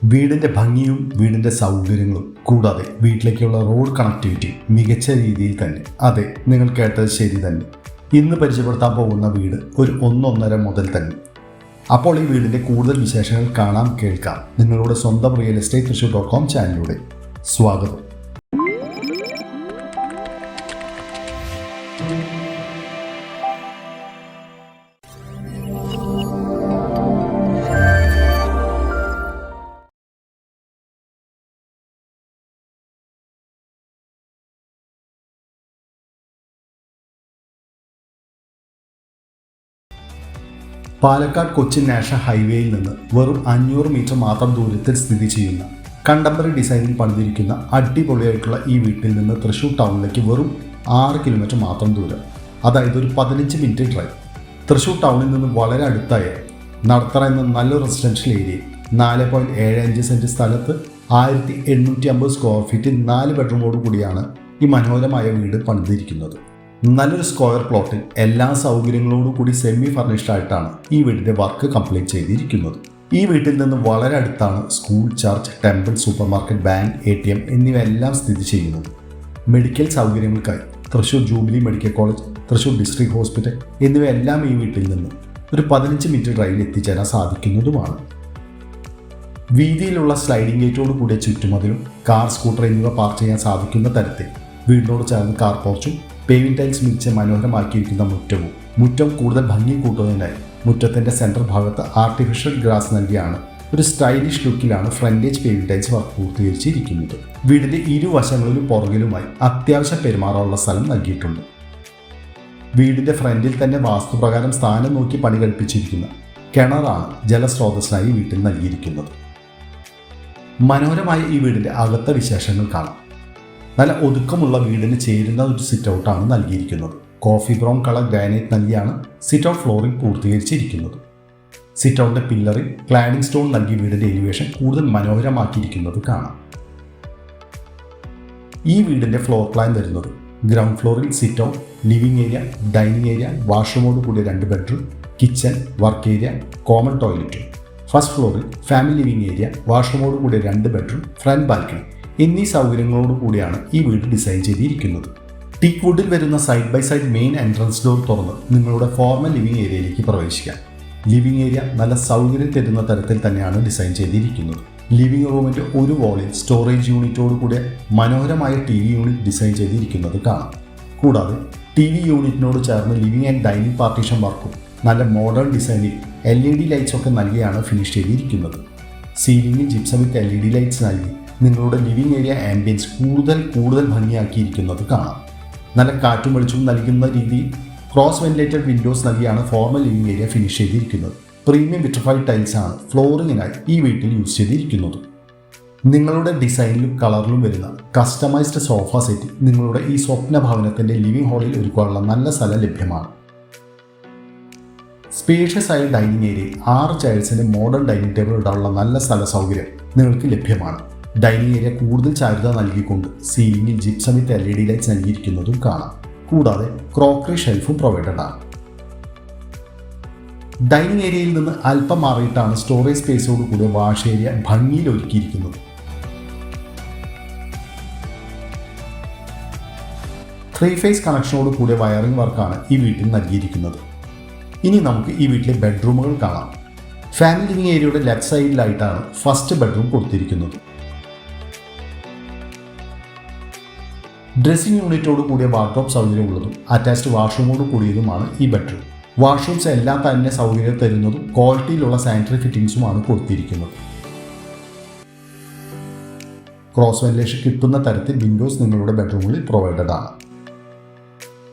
വീടിൻ്റെ ഭംഗിയും വീടിൻ്റെ സൗകര്യങ്ങളും കൂടാതെ വീട്ടിലേക്കുള്ള റോഡ് കണക്ടിവിറ്റി മികച്ച രീതിയിൽ തന്നെ. അതെ, നിങ്ങൾ കേട്ടത് ശരി തന്നെ. ഇന്ന് പരിചയപ്പെടുത്താൻ പോകുന്ന വീട് ഒരു 1.5 മുതൽ തന്നെ. അപ്പോൾ ഈ വീടിൻ്റെ കൂടുതൽ വിശേഷങ്ങൾ കാണാം, കേൾക്കാം നിങ്ങളുടെ സ്വന്തം റിയൽ എസ്റ്റേറ്റ് തൃശ്ശൂർ.com ചാനലിലൂടെ. സ്വാഗതം. പാലക്കാട് കൊച്ചിൻ നാഷണൽ ഹൈവേയിൽ നിന്ന് വെറും 500 മീറ്റർ മാത്രം ദൂരത്തിൽ സ്ഥിതി ചെയ്യുന്ന കണ്ടംപററി ഡിസൈനിൽ പണിതിരിക്കുന്ന അടിപൊളിയായിട്ടുള്ള ഈ വീട്ടിൽ നിന്ന് തൃശ്ശൂർ ടൗണിലേക്ക് വെറും 6 കിലോമീറ്റർ മാത്രം ദൂരം, അതായത് ഒരു 15 മിനിറ്റ് ഡ്രൈവ്. തൃശ്ശൂർ ടൗണിൽ നിന്ന് വളരെ അടുത്തായ നടത്തറ എന്ന നല്ലൊരു റെസിഡൻഷ്യൽ ഏരിയയിൽ 4.75 സെൻറ്റ് സ്ഥലത്ത് 1850 സ്ക്വയർ ഫീറ്റിൽ 4 ബെഡ്റൂമോട് കൂടിയാണ് ഈ മനോഹരമായ വീട് പണിതിരിക്കുന്നത്. നല്ലൊരു സ്ക്വയർ പ്ലോട്ടിൽ എല്ലാ സൗകര്യങ്ങളോടും കൂടി സെമി ഫർണിഷ്ഡ് ആയിട്ടാണ് ഈ വീടിൻ്റെ വർക്ക് കംപ്ലീറ്റ് ചെയ്തിരിക്കുന്നത്. ഈ വീട്ടിൽ നിന്ന് വളരെ അടുത്താണ് school, church, temple, supermarket, bank, ATM എന്നിവയെല്ലാം സ്ഥിതി ചെയ്യുന്നത്. മെഡിക്കൽ സൗകര്യങ്ങൾക്കായി Thrissur Jubilee medical college, Thrissur district hospital എന്നിവയെല്ലാം ഈ വീട്ടിൽ നിന്ന് ഒരു 15 മിനിറ്റ് ഡ്രൈവിൽ എത്തിച്ചേരാൻ സാധിക്കുന്നതുമാണ്. വീതിയിലുള്ള സ്ലൈഡിംഗ് ഗേറ്റോട് കൂടിയ ചുറ്റുമതിലും കാർ, സ്കൂട്ടർ എന്നിവ പാർക്ക് ചെയ്യാൻ സാധിക്കുന്ന തരത്തിൽ വീടിനോട് ചേർന്ന് കാർ പോർച്ചും പേവിംഗ് ടൈൽസ് മിച്ച് മനോഹരമാക്കിയിരിക്കുന്ന മുറ്റം കൂടുതൽ ഭംഗി കൂട്ടുന്നതിനായി മുറ്റത്തിൻ്റെ സെൻട്രൽ ഭാഗത്ത് ആർട്ടിഫിഷ്യൽ ഗ്രാസ് നൽകിയാണ് ഒരു സ്റ്റൈലിഷ് ലുക്കിലാണ് ഫ്രണ്ടേജ് പേവിംഗ് ടൈൽസ് വർക്ക് പൂർത്തീകരിച്ചിരിക്കുന്നത്. വീടിൻ്റെ ഇരുവശങ്ങളിലും പുറകിലുമായി അത്യാവശ്യം പെരുമാറാനുള്ള സ്ഥലം നൽകിയിട്ടുണ്ട്. വീടിൻ്റെ ഫ്രണ്ടിൽ തന്നെ വാസ്തുപ്രകാരം സ്ഥാനം നോക്കി പണി കഴിപ്പിച്ചിരിക്കുന്ന കിണറാണ് ജലസ്രോതസ്സിനായി വീട്ടിൽ നൽകിയിരിക്കുന്നത്. മനോഹരമായ ഈ വീടിൻ്റെ അകത്തെ വിശേഷങ്ങൾ കാണാം. നല്ല ഒതുക്കമുള്ള വീടിന് ചേരുന്ന ഒരു സിറ്റ് ഔട്ടാണ് നൽകിയിരിക്കുന്നത്. കോഫി ബ്രൗൺ കളർ ഗ്രാനൈറ്റ് നൽകിയാണ് സിറ്റ് ഔട്ട് ഫ്ലോറിംഗ് പൂർത്തീകരിച്ചിരിക്കുന്നത്. സിറ്റ് ഔട്ടിൻ്റെ പില്ലറിൽ ക്ലാഡിംഗ് സ്റ്റോൺ നൽകി വീടിൻ്റെ എലിവേഷൻ കൂടുതൽ മനോഹരമാക്കിയിരിക്കുന്നത് കാണാം. ഈ വീടിൻ്റെ ഫ്ലോർ പ്ലാൻ വരുന്നത് ഗ്രൗണ്ട് ഫ്ലോറിൽ sit out, living area, dining area, വാഷ്റൂമോട് കൂടിയ 2 bedroom, kitchen, work area, common ടോയ്ലറ്റും. ഫസ്റ്റ് ഫ്ലോറിൽ ഫാമിലി ലിവിംഗ് ഏരിയ, വാഷ്റൂമോട് കൂടിയ 2 ബെഡ്റൂം, ഫ്രണ്ട് ബാൽക്കണി എന്നീ സൗകര്യങ്ങളോട് കൂടിയാണ് ഈ വീട് ഡിസൈൻ ചെയ്തിരിക്കുന്നത്. ടീക്ക് വുഡിൽ വരുന്ന side by side main entrance door തുറന്ന് നിങ്ങളുടെ ഫോർമൽ ലിവിംഗ് ഏരിയയിലേക്ക് പ്രവേശിക്കാം. ലിവിംഗ് ഏരിയ നല്ല സൗകര്യം തരുന്ന തരത്തിൽ തന്നെയാണ് ഡിസൈൻ ചെയ്തിരിക്കുന്നത്. ലിവിംഗ് റൂമിൻ്റെ ഒരു വാളിൽ സ്റ്റോറേജ് യൂണിറ്റോട് കൂടിയ മനോഹരമായ TV യൂണിറ്റ് ഡിസൈൻ ചെയ്തിരിക്കുന്നത് കാണാം. കൂടാതെ TV യൂണിറ്റിനോട് ചേർന്ന് ലിവിംഗ് ആൻഡ് ഡൈനിങ് പാർട്ടീഷൻ വർക്കും നല്ല മോഡേൺ ഡിസൈനിൽ LED ലൈറ്റ്സ് ഒക്കെ നൽകിയാണ് ഫിനിഷ് ചെയ്തിരിക്കുന്നത്. സീലിംഗിൽ ജിപ്സം വിത്ത് LED ലൈറ്റ്സ് നൽകി നിങ്ങളുടെ ലിവിംഗ് ഏരിയ ആംബിയൻസ് കൂടുതൽ ഭംഗിയാക്കിയിരിക്കുന്നത് കാണാം. നല്ല കാറ്റും വെളിച്ചവും നൽകുന്ന രീതിയിൽ ക്രോസ് വെന്റിലേറ്റഡ് വിൻഡോസ് നൽകിയാണ് ഫോർമൽ ലിവിംഗ് ഏരിയ ഫിനിഷ് ചെയ്തിരിക്കുന്നത്. പ്രീമിയം വിട്രിഫൈഡ് ടൈൽസ് ആണ് ഫ്ലോറിങ്ങിനായി ഈ വീട്ടിൽ യൂസ് ചെയ്തിരിക്കുന്നത്. നിങ്ങളുടെ ഡിസൈനിലും കളറിലും വരുന്ന കസ്റ്റമൈസ്ഡ് സോഫ സെറ്റ് നിങ്ങളുടെ ഈ സ്വപ്ന ഭവനത്തിൻ്റെ ലിവിംഗ് ഹാളിൽ ഒരുക്കാനുള്ള നല്ല സ്ഥലം ലഭ്യമാണ്. സ്പേഷ്യസ് ആയ ഡൈനിങ് ഏരിയയിൽ 6 ചെയർസിൻ്റെ മോഡേൺ ഡൈനിങ് ടേബിൾ ഇടാനുള്ള നല്ല സ്ഥല സൗകര്യം നിങ്ങൾക്ക് ലഭ്യമാണ്. ഡൈനിങ് ഏരിയ കൂടുതൽ ചാരുത നൽകിക്കൊണ്ട് സീലിംഗിൽ ജിപ്സം വിത്ത് LED ലൈറ്റ്സ് നൽകിയിരിക്കുന്നതും കാണാം. കൂടാതെ ക്രോക്കറി ഷെൽഫും പ്രൊവൈഡഡ് ആണ്. ഡൈനിങ് ഏരിയയിൽ നിന്ന് അല്പം മാറിയിട്ടാണ് സ്റ്റോറേജ് സ്പേസോട് കൂടിയ വാഷ് ഏരിയ ഭംഗിയിൽ ഒരുക്കിയിരിക്കുന്നത്. 3 ഫേസ് കണക്ഷനോട് കൂടിയ വയറിംഗ് വർക്കാണ് ഈ വീട്ടിൽ നൽകിയിരിക്കുന്നത്. ഇനി നമുക്ക് ഈ വീട്ടിലെ ബെഡ്റൂമുകൾ കാണാം. ഫാമിലി ലിവിംഗ് ഏരിയയുടെ ലെഫ്റ്റ് സൈഡിലായിട്ടാണ് ഫസ്റ്റ് ബെഡ്റൂം കൊടുത്തിരിക്കുന്നത്. ഡ്രസ്സിംഗ് യൂണിറ്റോട് കൂടിയ വാർഡ്രോബ് സൗകര്യമുള്ളതും അറ്റാച്ച്ഡ് വാഷ്റൂമോട് കൂടിയതുമാണ് ഈ ബെഡ്റൂം. വാഷ്റൂംസ് എല്ലാം തന്നെ സൗകര്യം തരുന്നതും ക്വാളിറ്റിയിലുള്ള സാനിറ്ററി ഫിറ്റിംഗ്സുമാണ് കൊടുത്തിരിക്കുന്നത്. ക്രോസ് വെന്റിലേഷൻ കിട്ടുന്ന തരത്തിൽ വിൻഡോസ് നിങ്ങളുടെ ബെഡ്റൂമിൽ പ്രൊവൈഡഡ് ആണ്.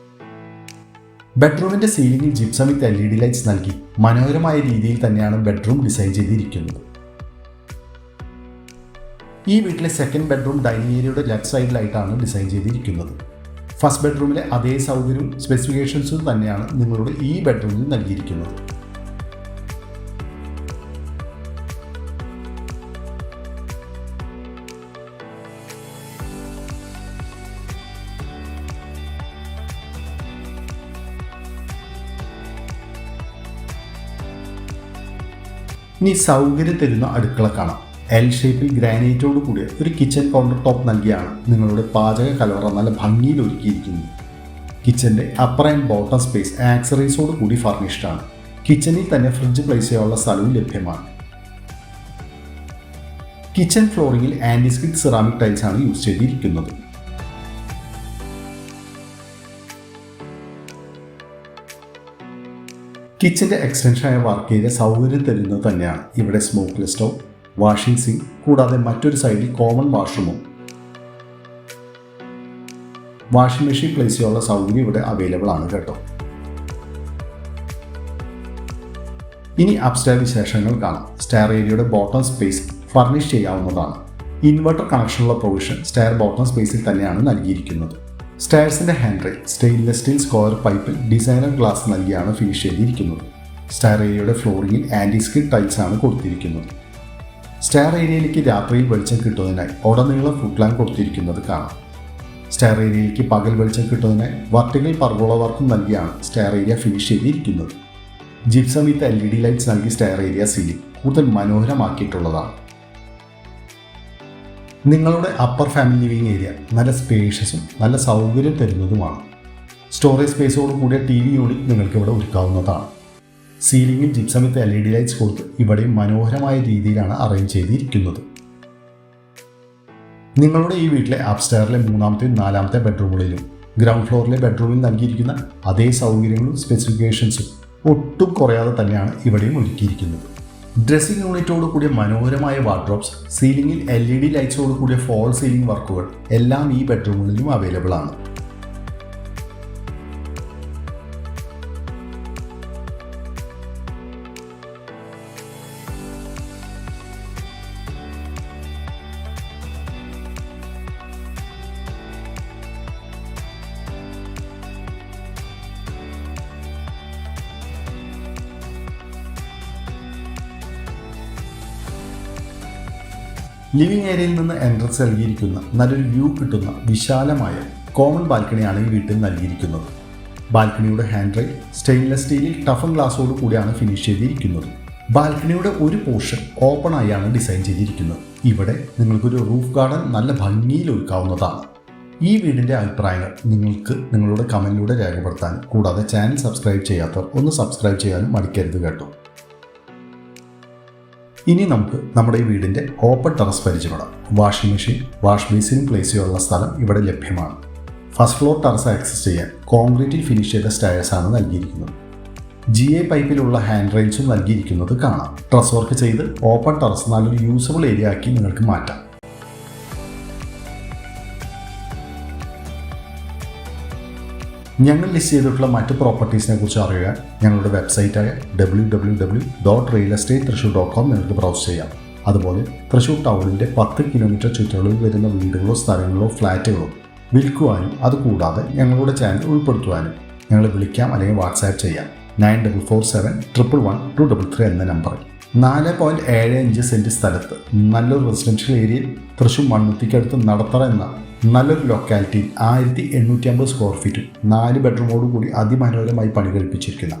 ബെഡ്റൂമിൻ്റെ സീലിംഗിൽ ജിപ്സം വിത്ത് LED ലൈറ്റ്സ് നൽകി മനോഹരമായ രീതിയിൽ തന്നെയാണ് ബെഡ്റൂം ഡിസൈൻ ചെയ്തിരിക്കുന്നത്. ഈ വീട്ടിലെ സെക്കൻഡ് ബെഡ്റൂം ഡൈനിങ് ഏരിയയുടെ ലെഫ്റ്റ് സൈഡിലായിട്ടാണ് ഡിസൈൻ ചെയ്തിരിക്കുന്നത്. ഫസ്റ്റ് ബെഡ്റൂമിലെ അതേ സൗകര്യവും സ്പെസിഫിക്കേഷൻസും തന്നെയാണ് നിങ്ങളുടെ ഈ ബെഡ്റൂമിൽ നൽകിയിരിക്കുന്നത്. ഇനി സൗകര്യം തരുന്ന അടുക്കള കാണാം. എൽ ഷേപ്പിൽ ഗ്രാനൈറ്റോട് കൂടിയ ഒരു കിച്ചൺ കൗണ്ടർ ടോപ്പ് നൽകിയാണ് നിങ്ങളുടെ പാചക കലവറ നല്ല ഭംഗിയിൽ ഒരുക്കിയിരിക്കുന്നത്. കിച്ചൻ്റെ അപ്പർ ആൻഡ് ബോട്ടം സ്പേസ് ആക്സറീസോട് കൂടി ഫർണിഷ്ഡ് ആണ്. കിച്ചണിൽ തന്നെ ഫ്രിഡ്ജ് പ്ലേസ് ചെയ്യാനുള്ള സ്ഥലവും ലഭ്യമാണ്. കിച്ചൺ ഫ്ലോറിംഗിൽ ആൻറ്റിസ്കിഡ് സിറാമിക് ടൈൽസ് ആണ് യൂസ് ചെയ്തിരിക്കുന്നത്. കിച്ചൻ്റെ എക്സ്റ്റൻഷനായ വർക്ക് ഏരിയ സൗകര്യം തരുന്നത് തന്നെയാണ്. ഇവിടെ സ്മോക്ക്ലെസ് സ്റ്റൗ, വാഷിംഗ് സിങ്ക് കൂടാതെ മറ്റൊരു സൈഡിൽ കോമൺ വാഷ്റൂമും വാഷിംഗ് മെഷീൻ പ്ലേസ് ചെയ്യാനുള്ള സൗകര്യം ഇവിടെ അവൈലബിൾ ആണ് കേട്ടോ. ഇനി അപ്സ്റ്റെയർ വിശേഷങ്ങൾ കാണാം. സ്റ്റെയർ ഏരിയയുടെ ബോട്ടം സ്പേസ് ഫർണിഷ് ചെയ്യാവുന്നതാണ്. ഇൻവെർട്ടർ കണക്ഷനുള്ള പ്രൊവിഷൻ സ്റ്റെയർ ബോട്ടം സ്പേസിൽ തന്നെയാണ് നൽകിയിരിക്കുന്നത്. സ്റ്റെയർസിൻ്റെ handrail stainless steel square പൈപ്പിൽ ഡിസൈനർ ഗ്ലാസ് നൽകിയാണ് ഫിനിഷ് ചെയ്തിരിക്കുന്നത്. സ്റ്റെയർ ഏരിയയുടെ ഫ്ലോറിംഗിൽ ആൻറ്റിസ്കിഡ് ടൈൽസ് ആണ് കൊടുത്തിരിക്കുന്നത്. സ്റ്റെയർ ഏരിയയിലേക്ക് രാത്രിയിൽ വെളിച്ചം കിട്ടുന്നതിനായി ഉടനീളം ഫുഡ് ലാമ്പ് കൊടുത്തിരിക്കുന്നത് കാണാം. സ്റ്റെയർ ഏരിയയിലേക്ക് പകൽ വെളിച്ചം കിട്ടുന്നതിനായി വർട്ടിക്കൽ പർഗോള വർക്കും നൽകിയാണ് സ്റ്റെയർ ഏരിയ ഫിനിഷ് ചെയ്തിരിക്കുന്നത്. ജിപ്സം വിത്ത് LED ലൈറ്റ്സ് നൽകി സ്റ്റെയർ ഏരിയ സീലിംഗ് കൂടുതൽ മനോഹരമാക്കിയിട്ടുള്ളതാണ്. നിങ്ങളുടെ അപ്പർ ഫാമിലി ലിവിംഗ് ഏരിയ നല്ല സ്പേഷ്യസും നല്ല സൗകര്യം തരുന്നതുമാണ്. സ്റ്റോറേജ് സ്പേസോട് കൂടിയ TV യൂണിറ്റ് നിങ്ങൾക്ക് ഇവിടെ ഒരുക്കാവുന്നതാണ്. സീലിംഗിൽ ജിപ്സം വിത്ത് LED ലൈറ്റ്സ് കൊടുത്ത് ഇവിടെയും മനോഹരമായ രീതിയിലാണ് അറേഞ്ച് ചെയ്തിരിക്കുന്നത്. നിങ്ങളുടെ ഈ വീട്ടിലെ അപ്സ്റ്റെയറിലെ മൂന്നാമത്തെയും നാലാമത്തെ ബെഡ്റൂമുകളിലും ഗ്രൗണ്ട് ഫ്ലോറിലെ ബെഡ്റൂമിൽ നൽകിയിരിക്കുന്ന അതേ സൗകര്യങ്ങളും സ്പെസിഫിക്കേഷൻസും ഒട്ടും കുറയാതെ തന്നെയാണ് ഇവിടെയും ഒരുക്കിയിരിക്കുന്നത്. ഡ്രസ്സിംഗ് യൂണിറ്റോട് കൂടിയ മനോഹരമായ വാർഡ്രോബ്സ്, സീലിംഗിൽ LED ലൈറ്റ്സോട് കൂടിയ ഫോൾ സീലിംഗ് വർക്കുകൾ എല്ലാം ഈ ബെഡ്റൂമുകളിലും അവൈലബിൾ ആണ്. ലിവിംഗ് ഏരിയയിൽ നിന്ന് എൻട്രൻസ് നൽകിയിരിക്കുന്ന നല്ലൊരു വ്യൂ കിട്ടുന്ന വിശാലമായ കോമൺ ബാൽക്കണിയാണ് ഈ വീട്ടിൽ നൽകിയിരിക്കുന്നത്. ബാൽക്കണിയുടെ ഹാൻഡ് റെയിൽ സ്റ്റെയിൻലെസ് സ്റ്റീലിൽ ടഫൻ ഗ്ലാസോട് കൂടിയാണ് ഫിനിഷ് ചെയ്തിരിക്കുന്നത്. ബാൽക്കണിയുടെ ഒരു പോർഷൻ ഓപ്പൺ ആയാണ് ഡിസൈൻ ചെയ്തിരിക്കുന്നത്. ഇവിടെ നിങ്ങൾക്കൊരു റൂഫ് ഗാർഡൻ നല്ല ഭംഗിയിൽ ഒരുക്കാവുന്നതാണ്. ഈ വീടിൻ്റെ അഭിപ്രായങ്ങൾ നിങ്ങൾക്ക് നിങ്ങളുടെ കമൻറ്റിലൂടെ രേഖപ്പെടുത്താനും കൂടാതെ ചാനൽ സബ്സ്ക്രൈബ് ചെയ്യാത്തവർ ഒന്ന് സബ്സ്ക്രൈബ് ചെയ്യാനും മടിക്കരുത് കേട്ടോ. ഇനി നമുക്ക് നമ്മുടെ ഈ വീടിൻ്റെ ഓപ്പൺ ടെറസ് പരിചയപ്പെടാം. വാഷിംഗ് മെഷീൻ, വാഷ് ബേസിനും പ്ലേസ് ചെയ്യാനുള്ള സ്ഥലം ഇവിടെ ലഭ്യമാണ്. ഫസ്റ്റ് ഫ്ലോർ ടെറസ് ആക്സസ് ചെയ്യാൻ കോൺക്രീറ്റിൽ ഫിനിഷ് ചെയ്ത സ്റ്റെയർസാണ് നൽകിയിരിക്കുന്നത്. GA പൈപ്പിലുള്ള ഹാൻഡ് റെയിൽസും നൽകിയിരിക്കുന്നത് കാണാം. ഡ്രസ് വർക്ക് ചെയ്ത് ഓപ്പൺ ടെറസ് നല്ലൊരു യൂസബിൾ ഏരിയ ആക്കി നിങ്ങൾക്ക് മാറ്റാം. ഞങ്ങൾ ലിസ്റ്റ് ചെയ്തിട്ടുള്ള മറ്റ് പ്രോപ്പർട്ടീസിനെ കുറിച്ച് അറിയാൻ ഞങ്ങളുടെ വെബ്സൈറ്റായ www.realestatethrissur.com നിങ്ങൾക്ക് ബ്രൗസ് ചെയ്യാം. അതുപോലെ തൃശ്ശൂർ ടൗണിൻ്റെ 10 കിലോമീറ്റർ ചുറ്റളവിൽ വരുന്ന വീടുകളോ സ്ഥലങ്ങളോ ഫ്ലാറ്റുകളോ വിൽക്കുവാനും അതുകൂടാതെ ഞങ്ങളുടെ ചാനൽ ഉൾപ്പെടുത്തുവാനും ഞങ്ങളെ വിളിക്കാം അല്ലെങ്കിൽ വാട്സാപ്പ് ചെയ്യാം. 9447111233 എന്ന നമ്പറിൽ 4.75 സെൻറ്റ് സ്ഥലത്ത് നല്ലൊരു റെസിഡൻഷ്യൽ ഏരിയയിൽ തൃശ്ശൂർ മണ്ണുത്തിക്കടുത്ത് നടത്തറ എന്ന നല്ലൊരു ലൊക്കാലിറ്റിയിൽ 1850 സ്ക്വയർ ഫീറ്റും 4 ബെഡ്റൂമോട് കൂടി അതിമനോഹരമായി പണി കഴിപ്പിച്ചിരിക്കുന്ന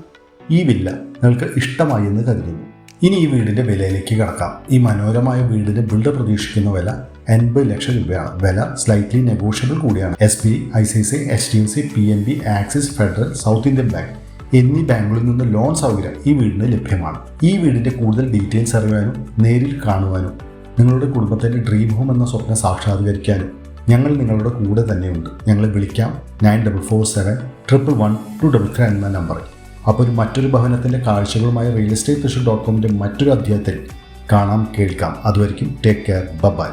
ഈ വില്ല നിങ്ങൾക്ക് ഇഷ്ടമായി എന്ന് കരുതുന്നു. ഇനി ഈ വീടിൻ്റെ വിലയിലേക്ക് കടക്കാം. ഈ മനോഹരമായ വീടിൻ്റെ ബിൽഡർ പ്രതീക്ഷിക്കുന്ന വില 80 ലക്ഷം രൂപയാണ്. വില സ്ലൈറ്റ്ലി നെഗോഷ്യബിൾ കൂടിയാണ്. SBI, ICICI, HDFC, PNB, axis, federal, south Indian bank എന്നീ ബാങ്കുകളിൽ നിന്ന് ലോൺ സൗകര്യം ഈ വീടിന് ലഭ്യമാണ്. ഈ വീടിൻ്റെ കൂടുതൽ ഡീറ്റെയിൽസ് അറിയാനും നേരിൽ കാണുവാനും നിങ്ങളുടെ കുടുംബത്തിൻ്റെ ഡ്രീം ഹോം എന്ന സ്വപ്നം സാക്ഷാത്കരിക്കാനും ഞങ്ങൾ നിങ്ങളുടെ കൂടെ തന്നെയുണ്ട്. ഞങ്ങളെ വിളിക്കാം 9447111233 എന്ന നമ്പറിൽ. അപ്പോൾ മറ്റൊരു ഭവനത്തിൻ്റെ കാഴ്ചകളുമായി realestatethrissur.com മറ്റൊരു അധ്യായത്തിൽ കാണാം, കേൾക്കാം. അതുവരെയും ടേക്ക് കെയർ, ബൈ.